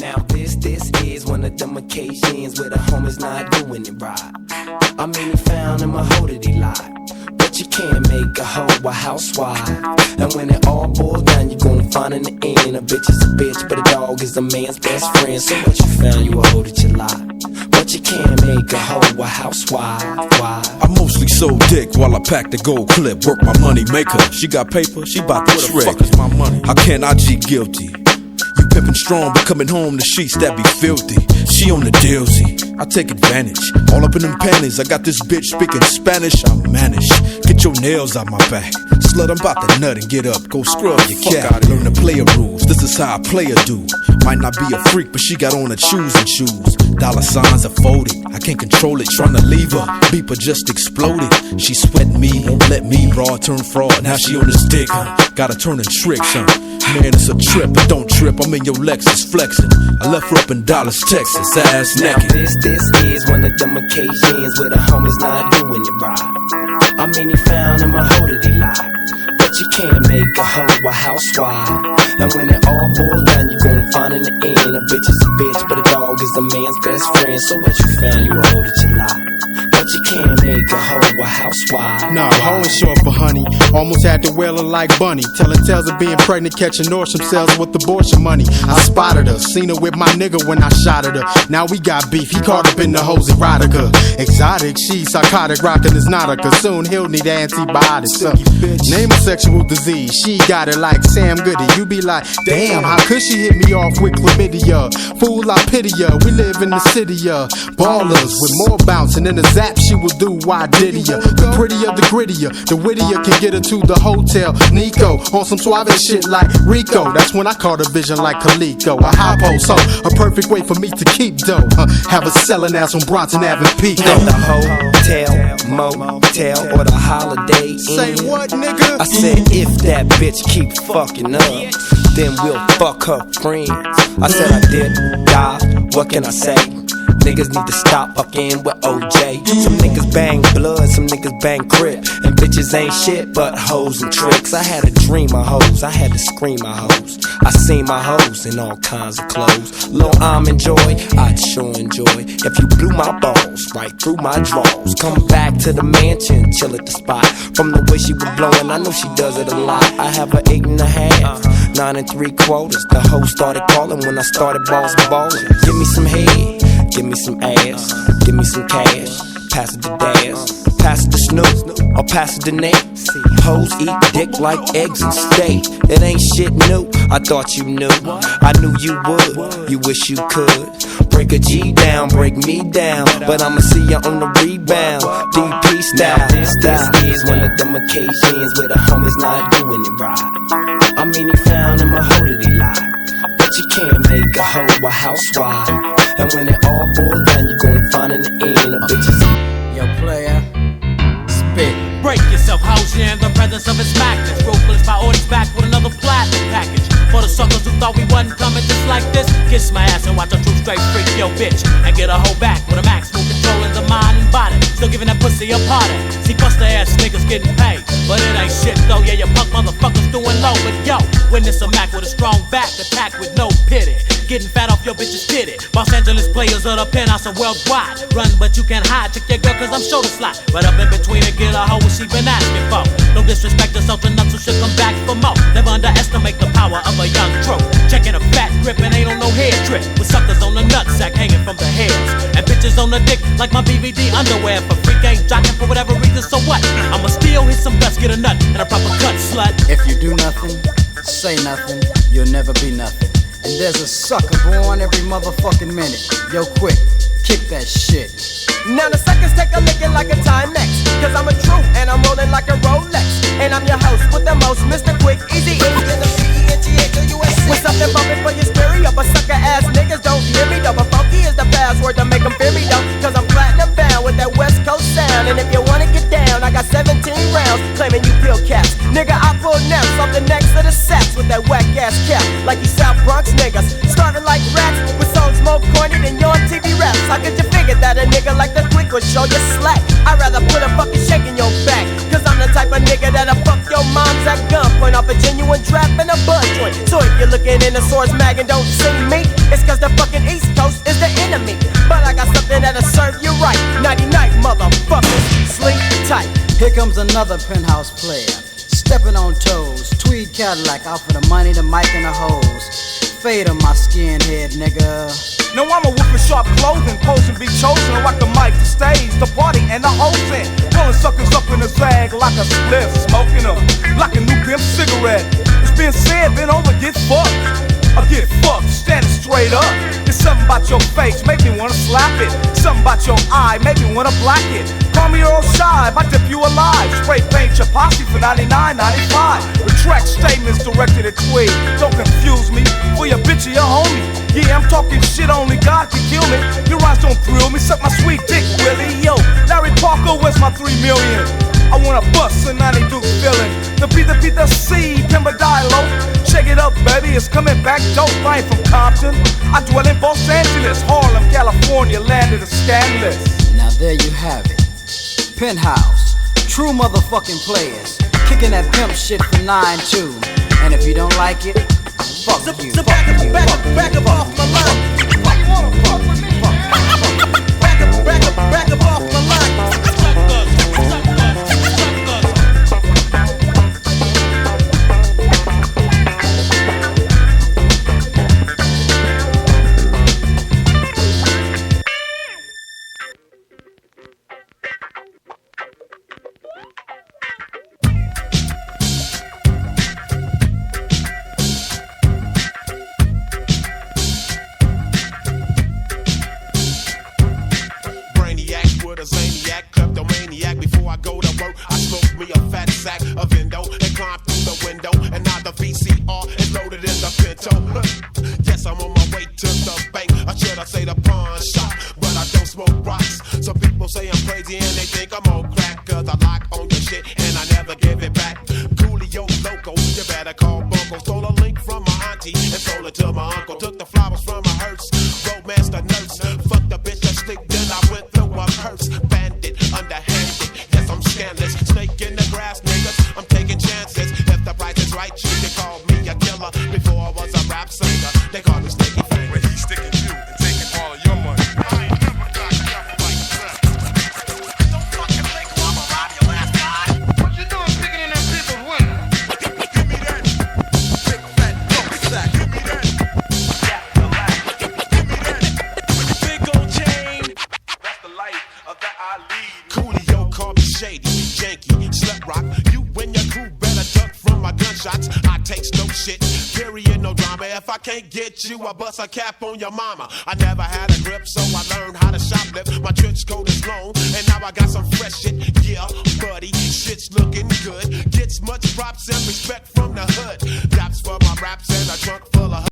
Now this is one of them occasions where the homies not doing it right. I mean, he found him a hoe that he lied, but you can't make a hoe a housewife. And when it all boils down, you're gonna find in the end a bitch is a bitch, but a dog is a man's best friend. So what you found, you a hoe that you lie, but you can't make a hoe a housewife. Why? I mostly sold dick while I packed the gold clip. Work my money maker. She got paper, she bout to trick. Where the fuck is my money? How can I G guilty? You pimpin' strong, but coming home the sheets that be filthy. She on the dealsy, I take advantage. All up in them panties, I got this bitch speaking Spanish. I manage. Get your nails out my back. Slut, I'm about to nut and get up. Go scrub your cat. Learn the player rules. This is how a player do. Might not be a freak, but she got on her shoes and shoes. Dollar signs are folded. I can't control it. Tryna leave her. Beeper just exploded. She sweating me, won't let me. Broad turn fraud. Now she on this dick, huh? Gotta turn and tricks, huh? Man, it's a trip, but don't trip. I'm in your Lexus flexing. I left her up in Dallas, Texas, ass naked. Now this is one of them occasions where the homies not doing it right. I mean, he found him a hoe that he lied, but you can't make a hoe a housewife. And when it all boils down, you're gonna find in the end a bitch is a bitch, but a dog is a man's best friend. So what you found, you a hoe that you lied, but you can't make a hoe a housewife. Nah, hoe ain't short for honey. Almost had to wail her like Bunny. Telling tales of being pregnant, catching Nordstrom sales with abortion money. I spotted her, seen her with my nigga when I shot at her. Now we got beef, he caught up in the hoes erotica. Exotic, she psychotic, rockin' is not a cause soon he'll need antibiotics. Name a sexual disease, she got it like Sam Goody. You be like, damn, how could she hit me off with chlamydia? Fool, I pity ya, we live in the city of ballers with more bouncing than a zap she will do. Why did ya? The prettier, the grittier, the wittier can get her to the hotel. Nico on some suave shit like Rico. That's when I caught a vision like Kaliko. A high post, so a perfect way for me to keep dough. Have a selling ass on Bronson Avenue Pico. At the hotel, motel, or the Holiday Inn. Say what, nigga? I said if that bitch keep fucking up, then we'll fuck her friends. I said I did die, what can I say? Niggas need to stop fucking with OJ. Some niggas bang blood, some niggas bang crip, and bitches ain't shit but hoes and tricks. I had a dream of hoes, I had to scream my hoes. I seen my hoes in all kinds of clothes. Lil' I'm enjoy, I'd sure enjoy if you blew my balls right through my drawers. Come back to the mansion, chill at the spot. From the way she was blowing, I know she does it a lot. I have her 8.5, 9 3/4. The hoe started calling when I started balls and ballin'. Give me some head, give me some ass, give me some cash, pass it to Daz, pass it to Snoop, or pass it to Nate. Hoes eat dick like eggs and steak. It ain't shit new, I thought you knew. I knew you would, you wish you could. Break a G down, break me down, but I'ma see ya on the rebound. DP style. Now this is one of them occasions where the homies not doing it right. I mean, he found him a hoe that he lied, but you can't make a hoe a housewife. And when it all boils down, you're gonna find in the end a bitch is Yo, player, spit. Break yourself, house in the presence of its magnets. Ruthless priorities back with another platinum package. For the suckers who thought we wasn't coming just like this, kiss my ass and watch a true straight freak yo bitch. And get a hoe back with a maximum controlling the mind and body. Still giving that pussy a party. See, buster ass niggas getting paid, but it ain't shit though. Yeah, you punk motherfuckers doing low, but yo, witness a Mac with a strong back, attack with no pity. Getting fat off your bitch's titty. Los Angeles players of the penthouse are worldwide. Run, but you can't hide. Check your girl, cause I'm shoulder slide. Right up in between and get a hoe what she been asking for. No disrespect to Sultan up, so she'll come back for more. Never underestimate the power of a young trope. Checking a fat grip and ain't on no head trip. With suckers on the nutsack hanging from the hairs. And bitches on the dick like my BVD underwear. For free game jocking for whatever reason, so what? I'ma still hit some guts, get a nut and a proper cut, slut. If you do nothing, say nothing, you'll never be nothing. And there's a sucker born every motherfucking minute. Yo, quick, kick that shit. Now the suckers take a licking like a Timex, cause I'm a true and I'm rolling like a Rolex. And I'm your host with the most, Mr. Quick, Easy E in the P-E-N-T-H-O-U-S. With something bumping for your stereo, but sucker ass niggas don't hear me though. But funky is the password to make them fear me though, cause I'm platinum bound with that West Coast sound. And if you wanna get down, I got 17 rounds claiming you pill caps. Nigga, I pull naps off the necks of the sacks with that whack ass cap, like you South Bronx niggas. Starting like rats with songs more corny than your TV raps. How could you figure that a nigga like the Quick would show you slack? I'd rather put a fucking shake in your back, cause I'm the type type of nigga that'll fuck your moms at gunpoint off a genuine trap and a bud joint. So if you're looking in the source mag and don't see me, it's cause the fucking East Coast is the enemy. But I got something that'll serve you right. Nighty night, motherfuckers, sleep tight. Here comes another penthouse player, stepping on toes, tweed Cadillac out for the money, the mic and the hose. Fade on my skinhead, nigga. Now I'm a wolf in sharp clothing, posing, be chosen, rock the mic, the stage, the party, and the whole thing. Pulling suckers up in a zag like a spliff, smoking them like a new pimp cigarette. It's been said, been over, get fucked. I get fucked, standing straight up. It's something about your face, make me wanna slap it. Something about your eye, make me wanna black it. Call me Earl Shy, if I dip you alive. Spray paint your posse for $99.95. Retract statements directed at Tweed. Don't confuse me for your bitch or your homie. Yeah, I'm talking shit, only God can kill me. Your rhymes don't thrill me, suck my sweet dick, Willie. Yo, Larry Parker, where's my 3 million? I wanna bust a 90 Duke feeling. The C, Timber Dialogue. Shake it up, baby, it's coming back dope. I ain't from Compton, I dwell in Los Angeles, Harlem, California, land of the scandalous. Now there you have it, Penthouse, true motherfucking players, kicking that pimp shit for 9-2. And if you don't like it, fuck you. So back up off my line. Why you wanna fuck with me? Back up off my line. I bust a cap on your mama. I never had a grip, so I learned how to shoplift. My trench coat is long, and now I got some fresh shit. Yeah, buddy, shit's looking good. Gets much props and respect from the hood. Raps for my raps and a trunk